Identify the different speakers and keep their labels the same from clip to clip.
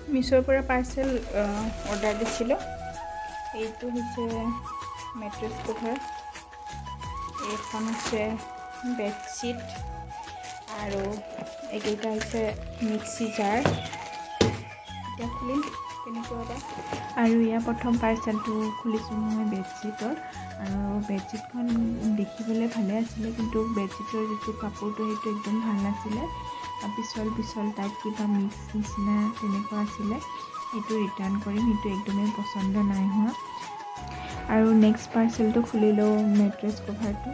Speaker 1: মিছ'ৰ পৰা parcel order দিছিলোঁ। এইটো হৈছে মেট্ৰেছ কভাৰ, এইখন হৈছে বেডশ্বীট আৰু এইকেইটা হৈছে মিক্সি জাৰ। এতিয়া খুলিম কেনেকুৱা বা। আৰু ইয়াৰ প্ৰথম পাৰ্চেলটো খুলিছোঁ মই বেডশ্বীটৰ। আৰু বেডশ্বীটখন দেখিবলৈ ভালে আছিলে, কিন্তু বেডশ্বীটৰ যিটো কাপোৰটো সেইটো একদম ভাল নাছিলে। পিছল টাইপ কিবা মিক্স নিচিনা তেনেকুৱা আছিলে। সেইটো ৰিটাৰ্ণ কৰিম, সেইটো একদমেই পচন্দ নাই হোৱা। আৰু নেক্সট পাৰ্চেলটো খুলিলোঁ মেট্ৰেছ কভাৰটো।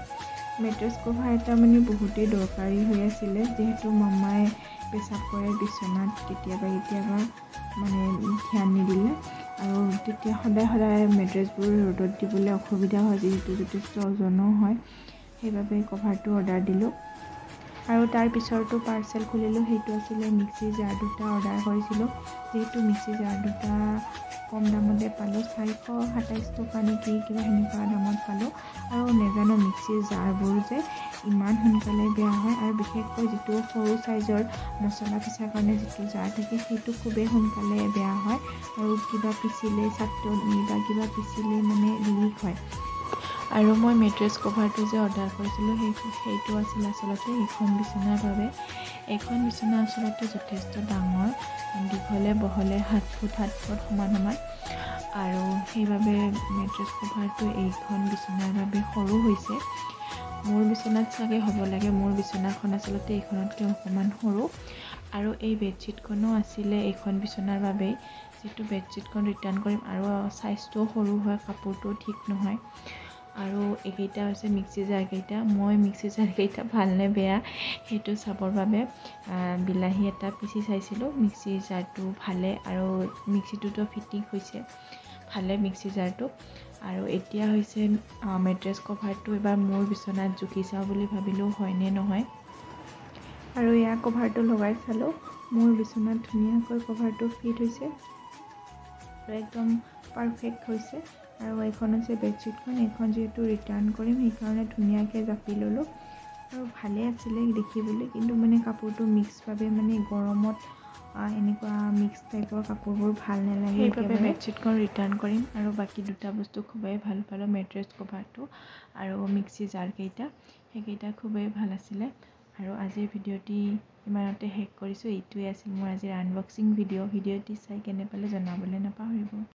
Speaker 1: মেট্ৰেছ কভাৰ এটা মানে বহুতেই দৰকাৰী হৈ আছিলে, যিহেতু মামাই পেচাব কৰে বিচনাত কেতিয়াবা মানে ধ্যান নিদিলে। আৰু তেতিয়া সদায় মেট্ৰেছবোৰ ৰ'দত দিবলৈ অসুবিধা হয়, যিহেতু যথেষ্ট ওজনো হয়। সেইবাবে কভাৰটো অৰ্ডাৰ দিলোঁ। আৰু তাৰ পিছৰটো পাৰ্চেল খুলিলোঁ, সেইটো আছিলে মিক্সি জাৰ দুটা অৰ্ডাৰ কৰিছিলোঁ। যিহেতু মিক্সি জাৰ দুটা কম দামতে পালোঁ, 427 টকা নেকি কিবা সেনেকুৱা দামত পালোঁ। আৰু নেজানো মিক্সিৰ জাৰবোৰ যে ইমান সোনকালে বেয়া হয়, আৰু বিশেষকৈ যিটো সৰু চাইজৰ মছলা পিছাৰ কাৰণে যিটো জাৰ থাকে সেইটো খুবেই সোনকালে বেয়া হয়। আৰু কিবা পিচিলে চাটনি বা কিবা পিচিলে মানে লিক হয়। আৰু মই মেট্ৰেছ কভাৰটো যে অৰ্ডাৰ কৰিছিলোঁ সেইটো আছিল আচলতে এইখন বিচনাৰ বাবে। এইখন বিচনা আচলতে যথেষ্ট ডাঙৰ, দীঘলে বহলে 7 ফুট সমান। আৰু সেইবাবে মেট্ৰেছ কভাৰটো এইখন বিচনাৰ বাবে সৰু হৈছে। মোৰ বিচনাত চাগে হ'ব লাগে, মোৰ বিচনাখন আচলতে এইখনতকৈ অকণমান সৰু। আৰু এই বেডশ্বীটখনো আছিলে এইখন বিচনাৰ বাবেই, যিটো বেডশ্বীটখন ৰিটাৰ্ণ কৰিম। আৰু চাইজটোও সৰু হয়, কাপোৰটোও ঠিক নহয়। আৰু এইকেইটা হৈছে মিক্সি জাৰকেইটা। মই মিক্সি জাৰকেইটা ভালনে বেয়া সেইটো চাবৰ বাবে বিলাহী এটা পিচি চাইছিলোঁ। মিক্সি জাৰটো ভালে, আৰু মিক্সিটোতো ফিটিং হৈছে ভালে মিক্সি জাৰটো। আৰু এতিয়া হৈছে মেট্ৰেছ কভাৰটো এবাৰ মোৰ বিচনাত জুখি চাওঁ বুলি ভাবিলোঁ হয়নে নহয়। আৰু এয়া কভাৰটো লগাই চালোঁ, মোৰ বিচনাত ধুনীয়াকৈ কভাৰটো ফিট হৈছে আৰু একদম পাৰফেক্ট হৈছে। আৰু এইখন হৈছে বেডশ্বীটখন, এইখন যিহেতু ৰিটাৰ্ণ কৰিম সেইকাৰণে ধুনীয়াকৈ জাপি ল'লোঁ। আৰু ভালে আছিলে দেখিবলৈ, কিন্তু মানে কাপোৰটো মিক্স বাবে মানে গৰমত এনেকুৱা মিক্স টাইপৰ কাপোৰবোৰ ভাল নালাগে, সেইবাবে বেডশ্বীটখন ৰিটাৰ্ণ কৰিম। আৰু বাকী দুটা বস্তু খুবেই ভাল পালোঁ, মেট্ৰেছ কভাৰটো আৰু মিক্সি জাৰকেইটা, সেইকেইটা খুবেই ভাল আছিলে। আৰু আজিৰ ভিডিঅ'টি ইমানতে শেষ কৰিছোঁ। এইটোৱে আছিল মোৰ আজিৰ আনবক্সিং ভিডিঅ'টি চাই কেনে পালে জনাবলৈ নাপাহৰিব।